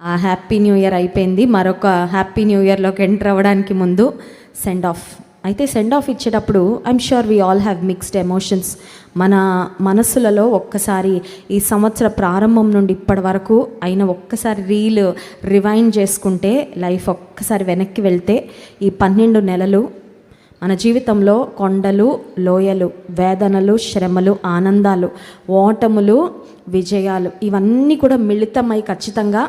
ఆ happy new year అయిపోయింది. మరొక హ్యాపీ న్యూ ఇయర్లోకి ఎంటర్ అవ్వడానికి ముందు సెండ్ ఆఫ్. అయితే సెండ్ ఆఫ్ ఇచ్చేటప్పుడు I'm sure we all have mixed emotions. మన మనస్సులలో ఒక్కసారి ఈ సంవత్సర ప్రారంభం నుండి ఇప్పటి వరకు అయిన ఒక్కసారి రివైండ్ చేసుకుంటే, లైఫ్ ఒక్కసారి వెనక్కి వెళ్తే ఈ 12 నెలలు మన జీవితంలో కొండలు, లోయలు, వేదనలు, శ్రమలు, ఆనందాలు, ఓటములు, విజయాలు ఇవన్నీ కూడా మిళితమై ఖచ్చితంగా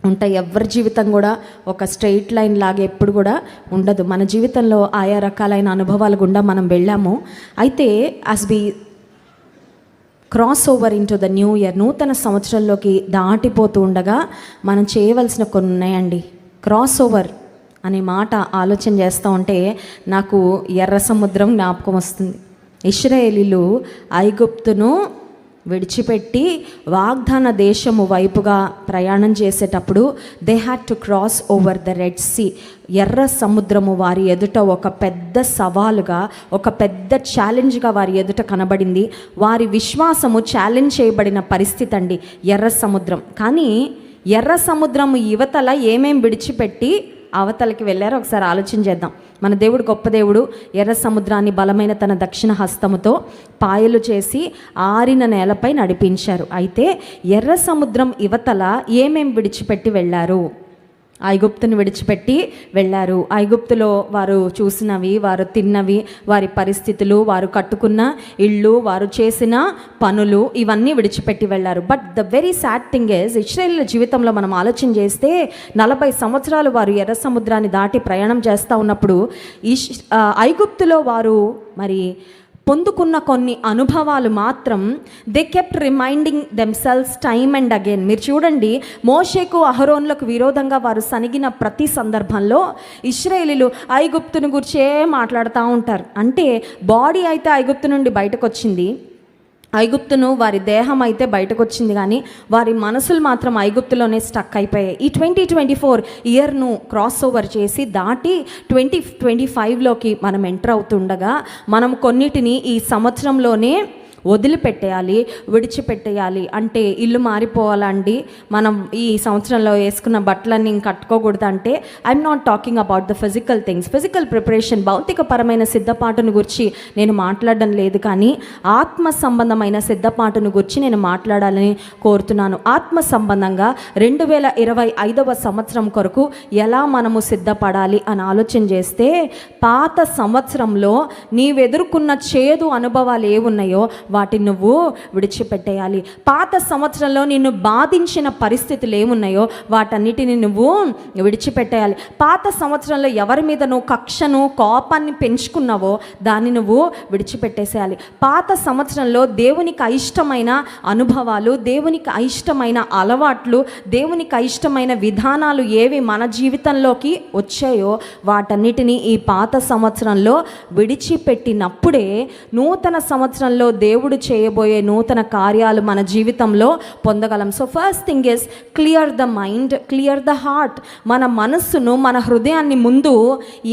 ఉంటాయి. ఎవరి జీవితం కూడా ఒక స్ట్రెయిట్ లైన్ లాగా ఎప్పుడు కూడా ఉండదు. మన జీవితంలో ఆయా రకాలైన అనుభవాలు గుండా మనం వెళ్ళాము. అయితే as we cross over into the new year, నూతన సంవత్సరంలోకి దాటిపోతూ ఉండగా మనం చేయవలసిన కొన్ని ఉన్నాయండి. క్రాస్ ఓవర్ అనే మాట ఆలోచన చేస్తూ ఉంటే నాకు ఎర్ర సముద్రం జ్ఞాపకం వస్తుంది. ఇశ్రాయేలీలు ఐగుప్తును విడిచిపెట్టి వాగ్దాన దేశము వైపుగా ప్రయాణం చేసేటప్పుడు they had to cross over the red sea. ఎర్ర సముద్రము వారి ఎదుట ఒక పెద్ద సవాలుగా, ఒక పెద్ద ఛాలెంజ్గా వారి ఎదుట కనబడింది. వారి విశ్వాసము ఛాలెంజ్ చేయబడిన పరిస్థితి అండి ఎర్ర సముద్రం. కానీ ఎర్ర సముద్రము యువతల ఏమేం విడిచిపెట్టి అవతలకి వెళ్ళారో ఒకసారి ఆలోచన చేద్దాం. మన దేవుడు గొప్ప దేవుడు. ఎర్ర సముద్రాన్ని బలమైన తన దక్షిణ హస్తముతో పాయలు చేసి ఆరిన నేలపై నడిపించారు. అయితే ఎర్ర సముద్రం యువతల ఏమేం విడిచిపెట్టి వెళ్ళారు? ఐగుప్తుని విడిచిపెట్టి వెళ్ళారు. ఐగుప్తులో వారు చూసినవి, వారు తిన్నవి, వారి పరిస్థితులు, వారు కట్టుకున్న ఇళ్ళు, వారు చేసిన పనులు ఇవన్నీ విడిచిపెట్టి వెళ్ళారు. But the very sad thing is, ఇశ్రాయేలీల జీవితంలో మనం ఆలోచన చేస్తే 40 సంవత్సరాలు వారు ఎర్ర సముద్రాన్ని దాటి ప్రయాణం చేస్తూ ఉన్నప్పుడు ఐగుప్తులో వారు మరి పొందుకున్న కొన్ని అనుభవాలు మాత్రం they kept reminding themselves time and again. మీరు చూడండి, మోషేకు అహరోన్లకు విరోధంగా వారు సనిగిన ప్రతి సందర్భంలో ఇశ్రాయేలీలు ఐగుప్తుని గురించే మాట్లాడుతూ ఉంటారు. అంటే బాడీ అయితే ఐగుప్తు నుండి బయటకు వచ్చింది, ఐగుప్తును వారి దేహం అయితే బయటకు వచ్చింది, కానీ వారి మనసులు మాత్రం ఐగుప్తులోనే స్టక్ అయిపోయాయి. ఈ 2024 ఇయర్ను క్రాస్ ఓవర్ చేసి దాటి 2025లోకి మనం ఎంటర్ అవుతుండగా మనం కొన్నిటిని ఈ సంవత్సరంలోనే వదిలిపెట్టేయాలి, విడిచిపెట్టేయాలి. అంటే ఇల్లు మారిపోవాలండి, మనం ఈ సంవత్సరంలో వేసుకున్న బట్టలన్నీ కట్టుకోకూడదు అంటే I'm not talking about the physical things. Physical preparation, భౌతికపరమైన సిద్ధపాటును గురించి నేను మాట్లాడడం లేదు, కానీ ఆత్మ సంబంధమైన సిద్ధపాటును గురించి నేను మాట్లాడాలని కోరుతున్నాను. ఆత్మ సంబంధంగా 2025వ సంవత్సరం కొరకు ఎలా మనము సిద్ధపడాలి అని ఆలోచన చేస్తే, పాత సంవత్సరంలో నీవెదుర్కొన్న చేదు అనుభవాలు ఏమున్నాయో వాటిని నువ్వు విడిచిపెట్టేయాలి. పాత సంవత్సరంలో నిన్ను బాధించిన పరిస్థితులు ఏమున్నాయో వాటన్నిటిని నువ్వు విడిచిపెట్టేయాలి. పాత సంవత్సరంలో ఎవరి మీద నువ్వు కక్షను, కోపాన్ని పెంచుకున్నావో దాన్ని నువ్వు విడిచిపెట్టేసేయాలి. పాత సంవత్సరంలో దేవునికి అయిష్టమైన అనుభవాలు, దేవునికి అయిష్టమైన అలవాట్లు, దేవునికి అయిష్టమైన విధానాలు ఏవి మన జీవితంలోకి వచ్చాయో వాటన్నిటిని ఈ పాత సంవత్సరంలో విడిచిపెట్టినప్పుడే నూతన సంవత్సరంలో దేవుడు చేయబోయే నూతన కార్యాలు మన జీవితంలో పొందగలం. So first thing is clear the mind, clear the heart. మన మనస్సును, మన హృదయాన్ని ముందు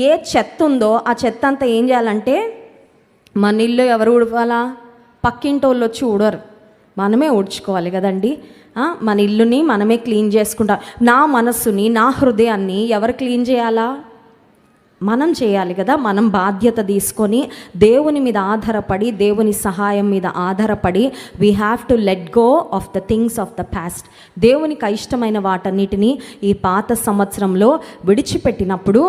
ఏ చెత్త ఉందో ఆ చెత్త అంతా ఏం చేయాలంటే, మన ఇల్లు ఎవరు ఉడవాలా? పక్కింటి వాళ్ళు వచ్చి ఉడరు, మనమే ఊడ్చుకోవాలి కదండి. మన ఇల్లుని మనమే క్లీన్ చేసుకుంటాం. నా మనస్సుని, నా హృదయాన్ని ఎవరు క్లీన్ చేయాలా? మనం చేయాలి కదా. మనం బాధ్యత తీసుకొని దేవుని మీద ఆధారపడి, దేవుని సహాయం మీద ఆధారపడి we have to let go of the things of the past. దేవునికి ఇష్టమైన వాటన్నిటినీ ఈ పాత సంవత్సరంలో విడిచిపెట్టినప్పుడు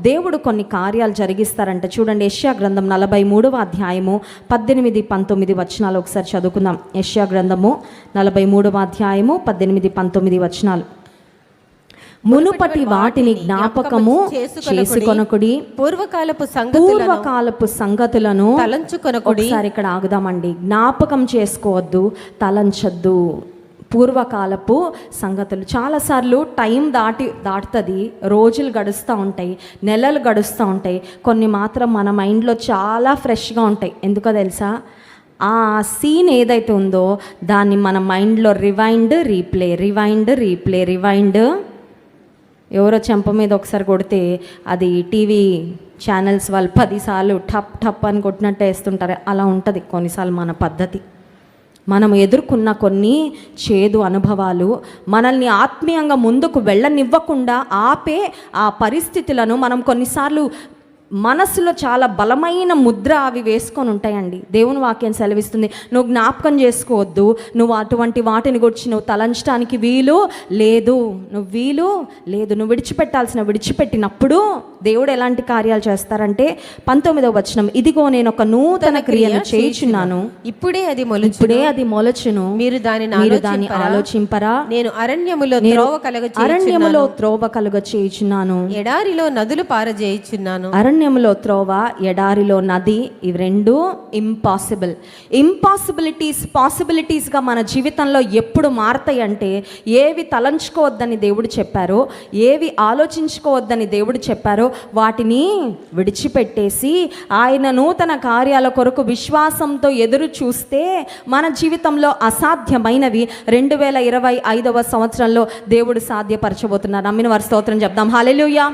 దేవుడు కొన్ని కార్యాలు జరిగిస్తారంట. చూడండి, యెషయా గ్రంథం 43వ అధ్యాయము 18-19 వచనాలు ఒకసారి చదువుకుందాం. యెషయా గ్రంథము 43వ అధ్యాయము 18-19 వచనాలు. మునుపటి వాటిని జ్ఞాపకము చేసుకొనకుడి, పూర్వకాలపు సంగతులను తలంచుకొనకుడి. ఒకసారి ఇక్కడ ఆగుదామండి. జ్ఞాపకం చేసుకోవద్దు, తలంచొద్దు. పూర్వకాలపు సంగతులు. చాలాసార్లు టైం దాటుతుంది, రోజులు గడుస్తూ ఉంటాయి, నెలలు గడుస్తూ ఉంటాయి. కొన్ని మాత్రం మన మైండ్లో చాలా ఫ్రెష్గా ఉంటాయి. ఎందుకో తెలుసా? ఆ సీన్ ఏదైతే ఉందో దాన్ని మన మైండ్లో రివైండ్ రీప్లే. ఎవరో చెంప మీద ఒకసారి కొడితే అది టీవీ ఛానల్స్ వాళ్ళు 10 సార్లు టప్ టప్ అని కొట్టినట్టు వేస్తుంటారు. అలా ఉంటుంది కొన్నిసార్లు మన పద్ధతి. మనం ఎదుర్కొన్న కొన్ని చేదు అనుభవాలు మనల్ని ఆత్మీయంగా ముందుకు వెళ్ళనివ్వకుండా ఆపే ఆ పరిస్థితులను మనం కొన్నిసార్లు మనసులో చాలా బలమైన ముద్ర అవి వేసుకొని ఉంటాయండి. దేవుని వాక్యం సెలవిస్తుంది, నువ్వు జ్ఞాపకం చేసుకోవద్దు, నువ్వు అటువంటి వాటిని గురించి నువ్వు తలంచడానికి వీలు లేదు, నువ్వు విడిచిపెట్టాల్సిన విడిచిపెట్టినప్పుడు దేవుడు ఎలాంటి కార్యాలు చేస్తారంటే 19వ వచనం, ఇదిగో నేను ఒక నూతన క్రియను చేయుచున్నాను, ఇప్పుడే అది మొలచును, మీరు దాన్ని ఆలోచింపరా, నేను అరణ్యములో త్రోవ కలుగ చేయుచున్నాను, ఎడారిలో నదులు పారజేయుచున్నాను. అరణ్యములో త్రోవ, ఎడారిలో నది, ఇవి రెండు పాసిబిలిటీస్గా మన జీవితంలో ఎప్పుడు మారతాయి అంటే, ఏవి తలంచుకోవద్దని దేవుడు చెప్పారో, ఏవి ఆలోచించుకోవద్దని దేవుడు చెప్పారో వాటిని విడిచిపెట్టేసి ఆయన నూతన కార్యాల కొరకు విశ్వాసంతో ఎదురు చూస్తే మన జీవితంలో అసాధ్యమైనవి 2025వ సంవత్సరంలో దేవుడు సాధ్యపరచబోతున్నారు. నమ్మిన వారి స్తోత్రం చెప్దాం. హల్లెలూయా.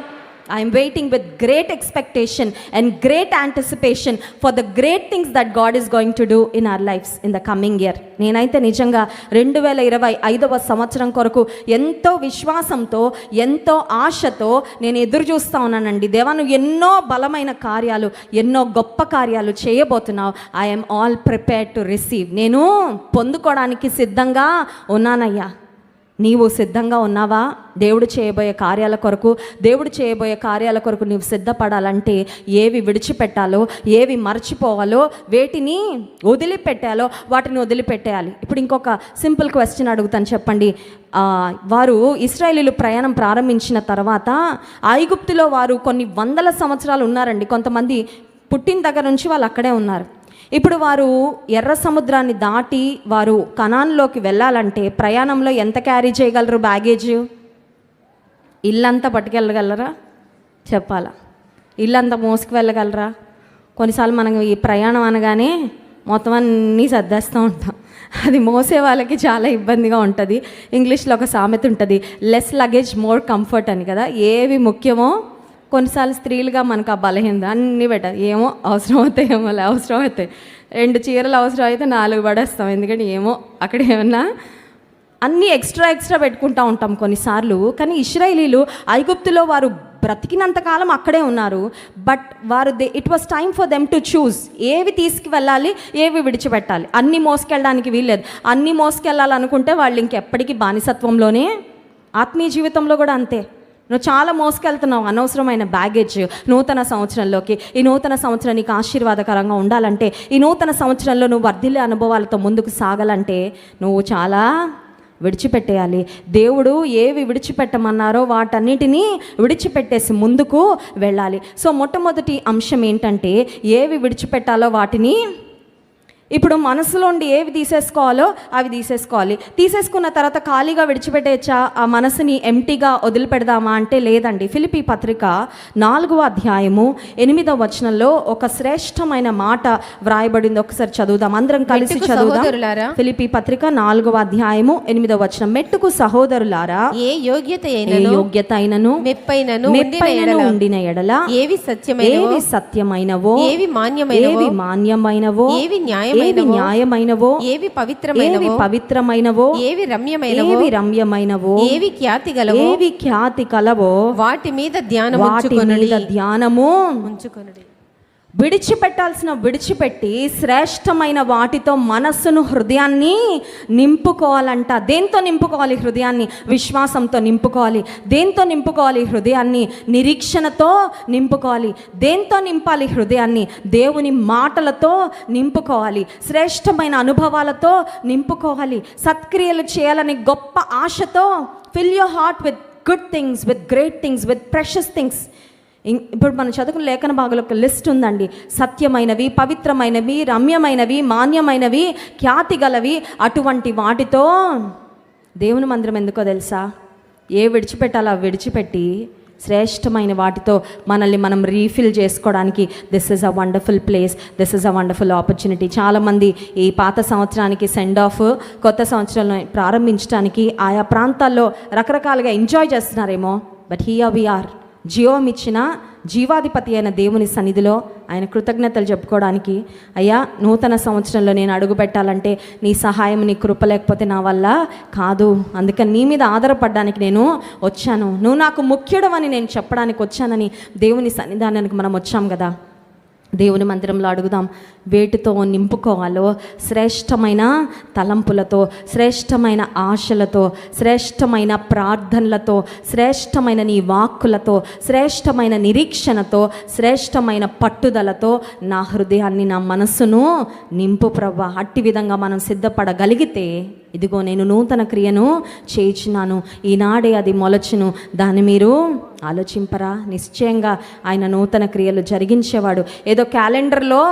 I am waiting with great expectation and great anticipation for the great things that God is going to do in our lives in the coming year. నేనైతే నిజంగా 2025వ సంవత్సరం కొరకు ఎంతో విశ్వాసంతో, ఎంతో ఆశతో నేను ఎదురు చూస్తూ ఉన్నానండి. దేవా, నువ్వు ఎన్నో బలమైన కార్యాలు, ఎన్నో గొప్ప కార్యాలు చేయబోతున్నావు. I am all prepared to receive. నేను పొందుకోవడానికి సిద్ధంగా ఉన్నానయ్యా. నీవు సిద్ధంగా ఉన్నావా? దేవుడు చేయబోయే కార్యాల కొరకు నీవు సిద్ధపడాలంటే ఏవి విడిచిపెట్టాలో, ఏవి మర్చిపోవాలో, వేటిని వదిలిపెట్టాలో వాటిని వదిలిపెట్టేయాలి. ఇప్పుడు ఇంకొక సింపుల్ క్వశ్చన్ అడుగుతాను, చెప్పండి. వారు ఇశ్రాయేలీయులు ప్రయాణం ప్రారంభించిన తర్వాత ఐగుప్తులో వారు కొన్ని వందల సంవత్సరాలు ఉన్నారండి. కొంతమంది పుట్టిన దగ్గర నుంచి వాళ్ళు అక్కడే ఉన్నారు. ఇప్పుడు వారు ఎర్ర సముద్రాన్ని దాటి వారు కనాన్లోకి వెళ్ళాలంటే ప్రయాణంలో ఎంత క్యారీ చేయగలరు? బ్యాగేజ్ ఇల్లంతా పట్టుకెళ్ళగలరా? చెప్పాలా? ఇల్లంతా మోసుకు వెళ్ళగలరా? కొన్నిసార్లు మనం ఈ ప్రయాణం అనగానే మొత్తం అన్నీ సర్దేస్తూ ఉంటాం. అది మోసే వాళ్ళకి చాలా ఇబ్బందిగా ఉంటుంది. ఇంగ్లీష్లో ఒక సామెత ఉంటుంది, లెస్ లగేజ్ మోర్ కంఫర్ట్ అని కదా. ఏవి ముఖ్యమో కొన్నిసార్లు స్త్రీలుగా మనకు ఆ బలహీనత అన్నీ పెట్టాలి. ఏమో అవసరం అవుతాయి, అవసరం అవుతాయి. 2 చీరలు అవసరం అయితే 4 పడేస్తాం. ఎందుకంటే ఏమో అక్కడ ఏమన్నా అన్నీ ఎక్స్ట్రా పెట్టుకుంటూ ఉంటాం కొన్నిసార్లు. కానీ ఇశ్రాయేలీయులు ఐగుప్తులో వారు బ్రతికినంతకాలం అక్కడే ఉన్నారు. But it was time for them to choose, ఏవి తీసుకువెళ్ళాలి, ఏవి విడిచిపెట్టాలి. అన్నీ మోసుకెళ్ళడానికి వీల్లేదు. అన్నీ మోసుకెళ్ళాలనుకుంటే వాళ్ళు ఇంకెప్పటికీ బానిసత్వంలోనే. ఆత్మీయ జీవితంలో కూడా అంతే. నువ్వు చాలా మోసుకెళ్తున్నావు అనవసరమైన బ్యాగేజ్ నూతన సంవత్సరంలోకి. ఈ నూతన సంవత్సరం నీకు ఆశీర్వాదకరంగా ఉండాలంటే, ఈ నూతన సంవత్సరంలో నువ్వు వర్ధిల్లే అనుభవాలతో ముందుకు సాగాలంటే నువ్వు చాలా విడిచిపెట్టేయాలి. దేవుడు ఏవి విడిచిపెట్టమన్నారో వాటన్నిటినీ విడిచిపెట్టేసి ముందుకు వెళ్ళాలి. సో మొట్టమొదటి అంశం ఏంటంటే, ఏవి విడిచిపెట్టాలో వాటిని ఇప్పుడు మనసులోండి ఏవి తీసేసుకోవాలో అవి తీసేసుకున్న తర్వాత ఖాళీగా విడిచిపెట్టేచ్చా? ఆ మనసుని ఎంటీగా వదిలిపెడదామా అంటే లేదండి. ఫిలిప్పీ పత్రిక 4వ అధ్యాయము 8వ వచనంలో ఒక శ్రేష్టమైన మాట వ్రాయబడింది. ఒకసారి చదువుదాం, అందరం కలిసి చదువుదాం. ఫిలిప్పీ పత్రిక 4వ అధ్యాయము 8వ వచనం, మెట్టుకు సహోదరులారా, ఏ యోగ్యత అయినను మెప్పైనను ఉండిన ఎడల ఏవి సత్యమైనవో, ఏవి మాన్యమైనవో, ఏవి న్యాయమైనవో, ఏవి పవిత్రమైనవో, ఏవి రమ్యమైనవో, ఏవి ఖ్యాతి కలవో వాటి మీద ధ్యానము ఉంచుకొనుడి. విడిచిపెట్టి శ్రేష్టమైన వాటితో మనస్సును, హృదయాన్ని నింపుకోవాలంట. దేంతో నింపుకోవాలి? హృదయాన్ని విశ్వాసంతో నింపుకోవాలి. దేంతో నింపుకోవాలి? హృదయాన్ని నిరీక్షణతో నింపుకోవాలి. దేంతో నింపాలి హృదయాన్ని? దేవుని మాటలతో నింపుకోవాలి. శ్రేష్టమైన అనుభవాలతో నింపుకోవాలి. సత్క్రియలు చేయాలని గొప్ప ఆశతో. Fill your heart with good things, with great things, with precious things. ఇప్పుడు మనం చదువుకున్న లేఖన భాగంలో ఒక లిస్ట్ ఉందండి. సత్యమైనవి, పవిత్రమైనవి, రమ్యమైనవి, మాన్యమైనవి, ఖ్యాతి గలవి, అటువంటి వాటితో దేవుని మందిరం ఎందుకో తెలుసా? ఏ విడిచిపెట్టాలో విడిచిపెట్టి శ్రేష్టమైన వాటితో మనల్ని మనం రీఫిల్ చేసుకోవడానికి this is a wonderful place, this is a wonderful opportunity. చాలామంది ఈ పాత సంవత్సరానికి సెండ్ ఆఫ్, కొత్త సంవత్సరంలో ప్రారంభించడానికి ఆయా ప్రాంతాల్లో రకరకాలుగా ఎంజాయ్ చేస్తున్నారేమో. But here we are. జీవం ఇచ్చిన జీవాధిపతి అయిన దేవుని సన్నిధిలో ఆయన కృతజ్ఞతలు చెప్పుకోవడానికి, అయ్యా నూతన సంవత్సరంలో నేను అడుగు పెట్టాలంటే నీ సహాయం, నీ కృప లేకపోతే నా వల్ల కాదు, అందుకని నీ మీద ఆధారపడడానికి నేను వచ్చాను, నువ్వు నాకు ముఖ్యుడవని నేను చెప్పడానికి వచ్చానని దేవుని సన్నిధానానికి మనం వచ్చాం కదా. దేవుని మందిరంలో అడుగుదాం, వేటితో నింపుకోవాలో శ్రేష్టమైన తలంపులతో, శ్రేష్టమైన ఆశలతో, శ్రేష్టమైన ప్రార్థనలతో, శ్రేష్టమైన నీ వాక్కులతో, శ్రేష్టమైన నిరీక్షణతో, శ్రేష్టమైన పట్టుదలతో నా హృదయాన్ని, నా మనస్సును నింపు ప్రభువా. అట్టి విధంగా మనం సిద్ధపడగలిగితే ఇదిగో నేను నూతన క్రియను చేయించినాను, ఈనాడే అది మొలచును, దాన్ని మీరు ఆలోచింపరా. నిశ్చయంగా ఆయన నూతన క్రియలు జరిగించేవాడు. ఏదో క్యాలెండర్లో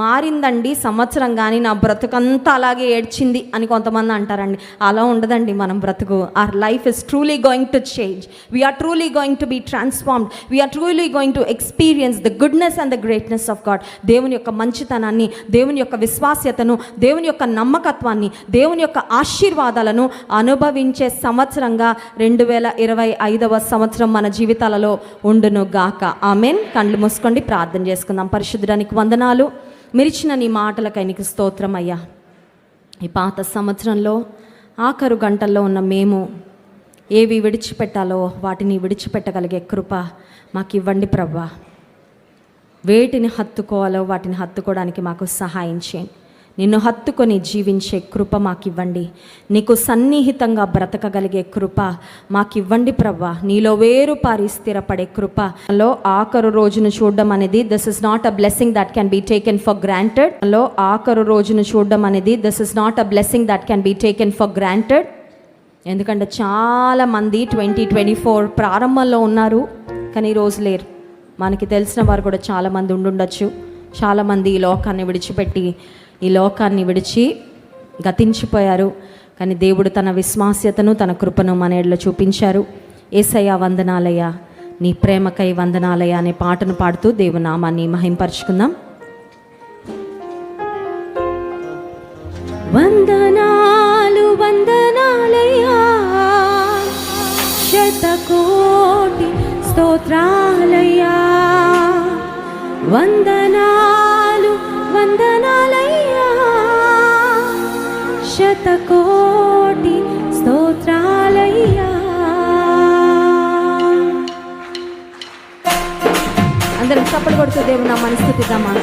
మారిందండి సంవత్సరం కానీ నా బ్రతుకంతా అలాగే ఏడ్చింది అని కొంతమంది అంటారండి. అలా ఉండదండి మనం బ్రతుకు. Our life is truly going to change. We are truly going to be transformed. We are truly going to experience the goodness and the greatness of God. దేవుని యొక్క మంచితనాన్ని, దేవుని యొక్క విశ్వాస్యతను, దేవుని యొక్క నమ్మకత్వాన్ని, దేవుని యొక్క ఆశీర్వాదాలను అనుభవించే సంవత్సరంగా 2025వ సంవత్సరం మన జీవితాలలో ఉండును గాక. ఆమెన్. కళ్ళు మూసుకోండి, ప్రార్థన చేసుకుందాం. పరిశుద్ధుడానికి వందనాలు. మీరిచ్చిన నీ మాటలకై నీకు స్తోత్రం అయ్యా. ఈ పాత సంవత్సరంలో ఆఖరు గంటల్లో ఉన్న మేము ఏవి విడిచిపెట్టాలో వాటిని విడిచిపెట్టగలిగే కృప మాకు ఇవ్వండి ప్రభువా. వేటిని హత్తుకోవాలో వాటిని హత్తుకోవడానికి మాకు సహాయం చేయండి. నిన్ను హత్తుకొని జీవించే కృప మాకివ్వండి. నీకు సన్నిహితంగా బ్రతకగలిగే కృప మాకివ్వండి ప్రభువా. నీలో వేరుపారి స్థిరపడే కృపలో ఆఖరు రోజును చూడడం అనేది this is not a blessing that can be taken for granted. ఆఖరు రోజును చూడడం అనేది this is not a blessing that can be taken for granted. ఎందుకంటే చాలామంది 2024 ప్రారంభంలో ఉన్నారు, కానీ ఈరోజు లేరు. మనకి తెలిసిన వారు కూడా చాలామంది ఉండుండొచ్చు. చాలామంది ఈ లోకాన్ని విడిచిపెట్టి, ఈ లోకాన్ని విడిచి గతించిపోయారు. కానీ దేవుడు తన విశ్వాస్యతను, తన కృపను మన ఎడల చూపించారు. యేసయ్యా వందనాలయ్యా, నీ ప్రేమకై వందనాలయ్యా అనే పాటను పాడుతూ దేవుని నామాన్ని మహింపరుచుకుందాం. వందనాలు వందనాలయ్యా, శతకోటి స్తోత్రాలయ్యా. వందనాలు వందనాలయ్యా, శతకోటి స్తోత్రాలయ్యా. అందరం చప్పట్లు కొడుతూ దేవుని నామాన్ని స్తుతిద్దామా.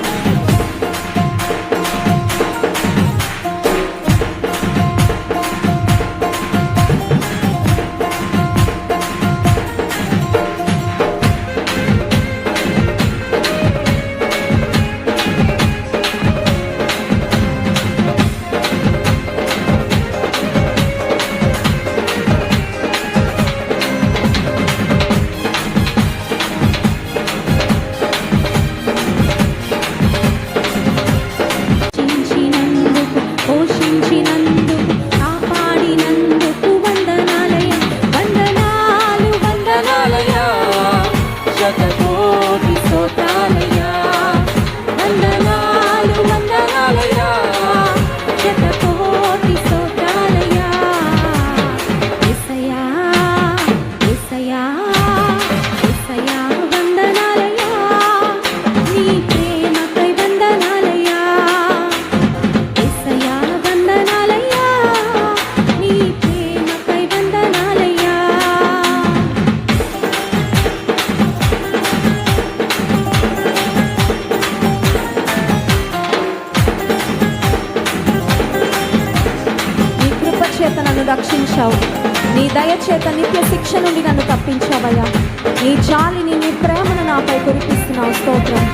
రక్షించావు, నీ దయచేత నిత్య శిక్ష నుండి నన్ను తప్పించావయ్యా. నీ జాలిని, నీ ప్రేమను నాపై కురిపిస్తున్నావు. స్తోత్రం.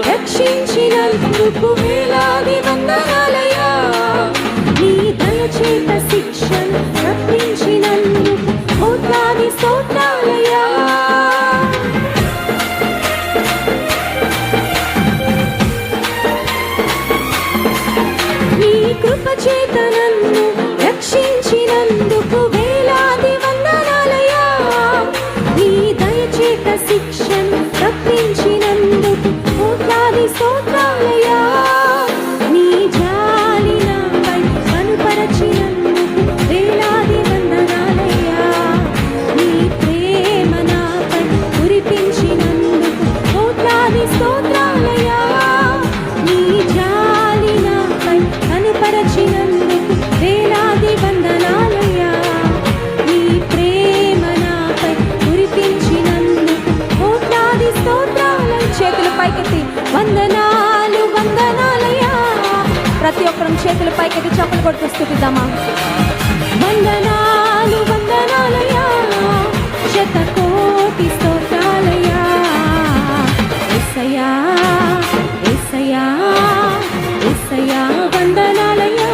రక్షించినందుకు వేలాది వందనాలయ్యా. నీ దయచేత శిక్షను తప్పించినందుకు కోట్లాది స్తోత్రాలయ్యా. స్తోత్రాలయ్యా. నీ జాలి నాపై కనుపరచినందుకు వేలాది వందనాలయ్యా. నీ ప్రేమ నాపై కురిపించినందుకు కోట్లాది స్తోత్రాలయ్యా. నీ జాలి నాపై కనుపరచినందుకు వేలాది వందనాలయ్యా. నీ ప్రేమ నాపై కురిపించినందుకు కోట్లాది స్తోత్రాలు. చేతులు పైకెత్తి వందనాలు వందనాలయ్యా. ప్రతి ఒక్కరం చేతులు పైకెత్తి చప్పలు కొడుతూ స్తుతిద్దామా. వందనాలు వందనాలయ్యా, శతకోటి స్తోత్రాలయ్యా. యేసయ్యా యేసయ్యా యేసయ్యా వందనాలయ్యా.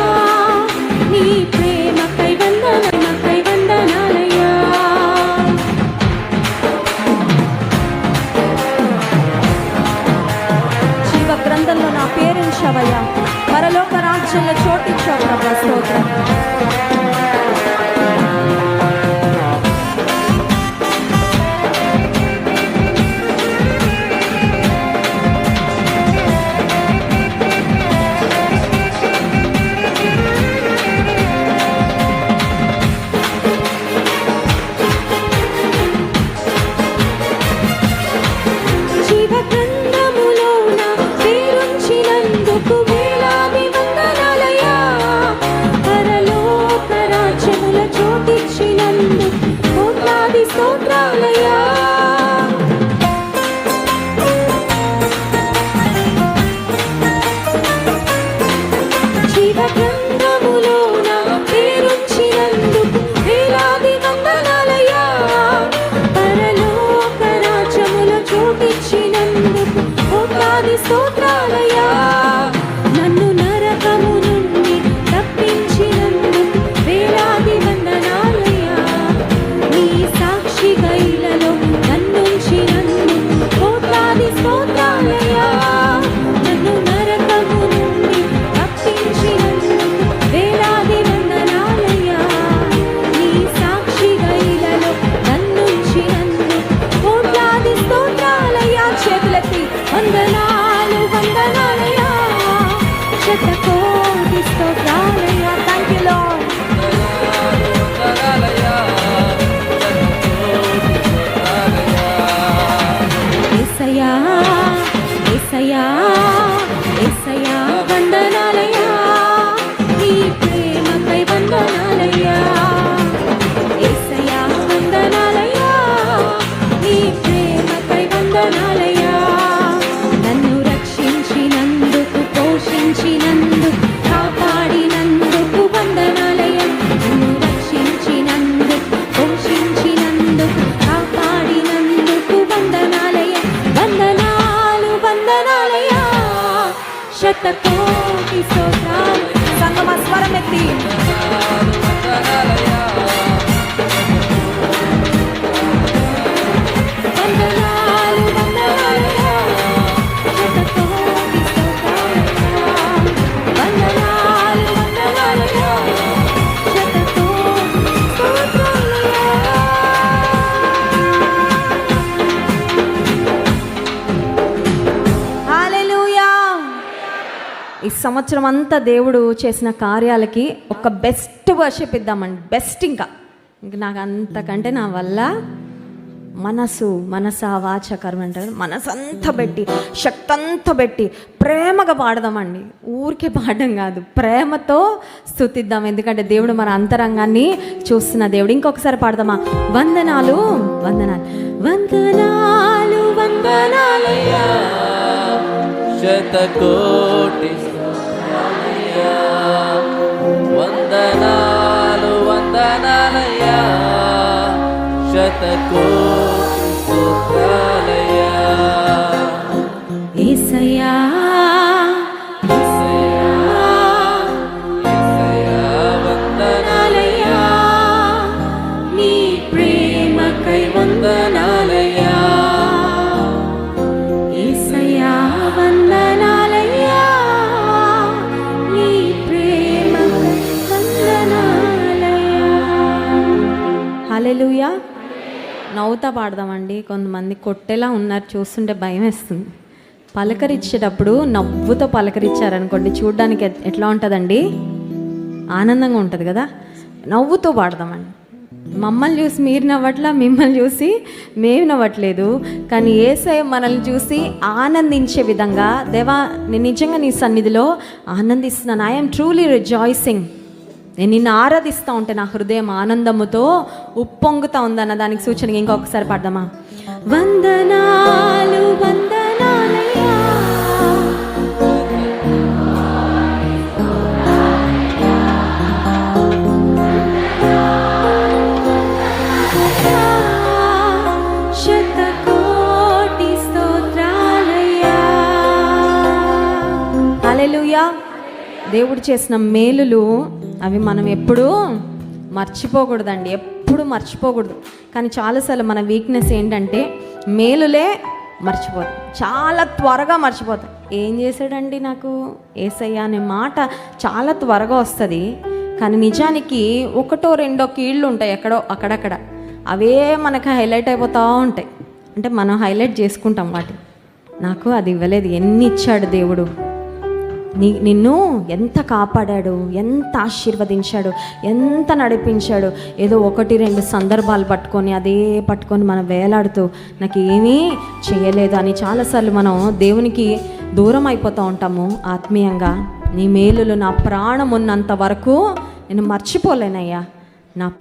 నీ ప్రేమకై వందనాలకై వందనాలయ్యా. జీవ గ్రంథంలో నా పేరుంచావయ్యా, పరలోక రాజ్యంలో చోటించావు ప్రభా. స్తోత్రం. జీవ గ్రంథములో నా పేరుంచినందుకు వేలాది వందనాలయ్యా. పరలోక రాజ్యములో చోటిచ్చినందుకు కోట్లాది స్తోత్రాలయ్యా. జీవ గ్రంథములో నా పేరుంచినందుకు వేలాది వందనాలయ్యా. పరలోక రాజ్యములో చోటిచ్చినందుకు కోట్లాది స్తోత్రాలయ్యా. నన్ను నరకము నుండి తప్పించినందుకు వేలాది వందనాలయ్యా. నీ సాక్షిగా ఇలలో నన్నుంచినందుకు కోట్లాది స్తోత్రాలయ్యా. నన్ను నరకము నుండి తప్పించినందుకు వేలాది వందనాలయ్యా. నీ సాక్షిగా ఇలలో నన్నుంచినందుకు కోట్లాది స్తోత్రాలయ్యా. చేతులెత్తి వందనాలు వందనాలయ్యా, శతకోటి స్తోత్రాలయ్యా. Thank you Lord. యేసయ్యా యేసయ్యా యేసయ్యా వందనాలయ్యా. నీ ప్రేమకై వందనాలయ్యా. యేసయ్యా వందనాలయ్యా. నీ ప్రేమకై వందనాలయ్యా. నన్ను రక్షించినందుకు, పోషించినందుకు, కాపాడినందుకు వందనాలయ్యా. నన్ను రక్షించినందుకు, పోషించినందుకు, కాపాడినందుకు వందనాలయ్యా. వందనాలు వందనాలయ్యా, శతకోటి స్తోత్రాలు. సంగమ స్వరం ఎత్తి వందనాలు వందనాలయ్యా, శతకోటి స్తోత్రాలయ్యా. వందనాలు వందనాలయ్యా, శతకోటి స్తోత్రాలయ్యా. హల్లెలూయా. ఈ సంవత్సరం అంతా దేవుడు చేసిన కార్యాలకి ఒక బెస్ట్ వర్షిప్ ఇద్దామండి. బెస్ట్ ఇంకా నాకు అంతకంటే నా వల్ల మనస వాచ కర్మ అంటారు. మనసంతా పెట్టి, శక్తి అంతా పెట్టి ప్రేమగా పాడదామండి. ఊరికే పాడడం కాదు, ప్రేమతో స్తుతిద్దాం. ఎందుకంటే దేవుడు మన అంతరంగాన్ని చూస్తున్న దేవుడు. ఇంకొకసారి పాడదామా. వందనాలు వందనాలు వందనాలు వందనాలయ్యా, శతకోటి స్తోత్రాలయ్యా. వందనాలు వందనాలయ్యా, శతకోటి స్తోత్రాలయ్యా. యేసయ్యా యేసయ్యా యేసయ్యా వందనాలయ్యా. నీ ప్రేమకై వందనాలయ్యా. యేసయ్యా వందనాలయ్యా. నీ ప్రేమకై వందనాలయ్యా. హల్లెలూయా. నవ్వుతా పాడదామండి. కొంతమంది కొట్టేలా ఉన్నారు, చూస్తుంటే భయం వేస్తుంది. పలకరించేటప్పుడు నవ్వుతో పలకరించారనుకోండి, చూడ్డానికి ఎట్లా ఉంటుందండి? ఆనందంగా ఉంటుంది కదా. నవ్వుతో పాడదామండి. మమ్మల్ని చూసి మీరు నవ్వట్లా, మిమ్మల్ని చూసి మేము నవ్వట్లేదు, కానీ యేసయ్య మనల్ని చూసి ఆనందించే విధంగా, దేవా నేను నిజంగా నీ సన్నిధిలో ఆనందిస్తున్నాను, ఐఎమ్ ట్రూలీ రిజాయిసింగ్, నేను నిన్ను ఆరాధిస్తూ ఉంటే నా హృదయం ఆనందముతో ఉప్పొంగుతూ ఉందన్న దానికి సూచనగా ఇంకొకసారి పాడదామా? వందనాలు వందనాలయ్యా, శతకోటి స్తోత్రాలయ్యా. హల్లెలూయా. దేవుడు చేసిన మేలులు అవి మనం ఎప్పుడూ మర్చిపోకూడదండి, ఎప్పుడు మర్చిపోకూడదు. కానీ చాలాసార్లు మన వీక్నెస్ ఏంటంటే మేలులే మర్చిపోతాం, చాలా త్వరగా మర్చిపోతాం. ఏం చేశాడండి నాకు యేసయ్య అనే మాట చాలా త్వరగా వస్తుంది, కానీ నిజానికి ఒకటో రెండో కీళ్ళు ఉంటాయి ఎక్కడో అక్కడక్కడ, అవే మనకు హైలైట్ అయిపోతూ ఉంటాయి. అంటే మనం హైలైట్ చేసుకుంటాం వాటి. నాకు అది ఇవ్వలేదు, ఎన్ని ఇచ్చాడు దేవుడు, నిన్ను ఎంత కాపాడాడు, ఎంత ఆశీర్వదించాడు, ఎంత నడిపించాడు. ఏదో ఒకటి రెండు సందర్భాలు పట్టుకొని అదే పట్టుకొని మనం వేలాడుతూ నాకు ఏమీ చేయలేదు అని చాలాసార్లు మనం దేవునికి దూరం అయిపోతూ ఉంటాము ఆత్మీయంగా. నీ మేలులు నా ప్రాణం ఉన్నంత వరకు నేను మర్చిపోలేనయ్యా, నా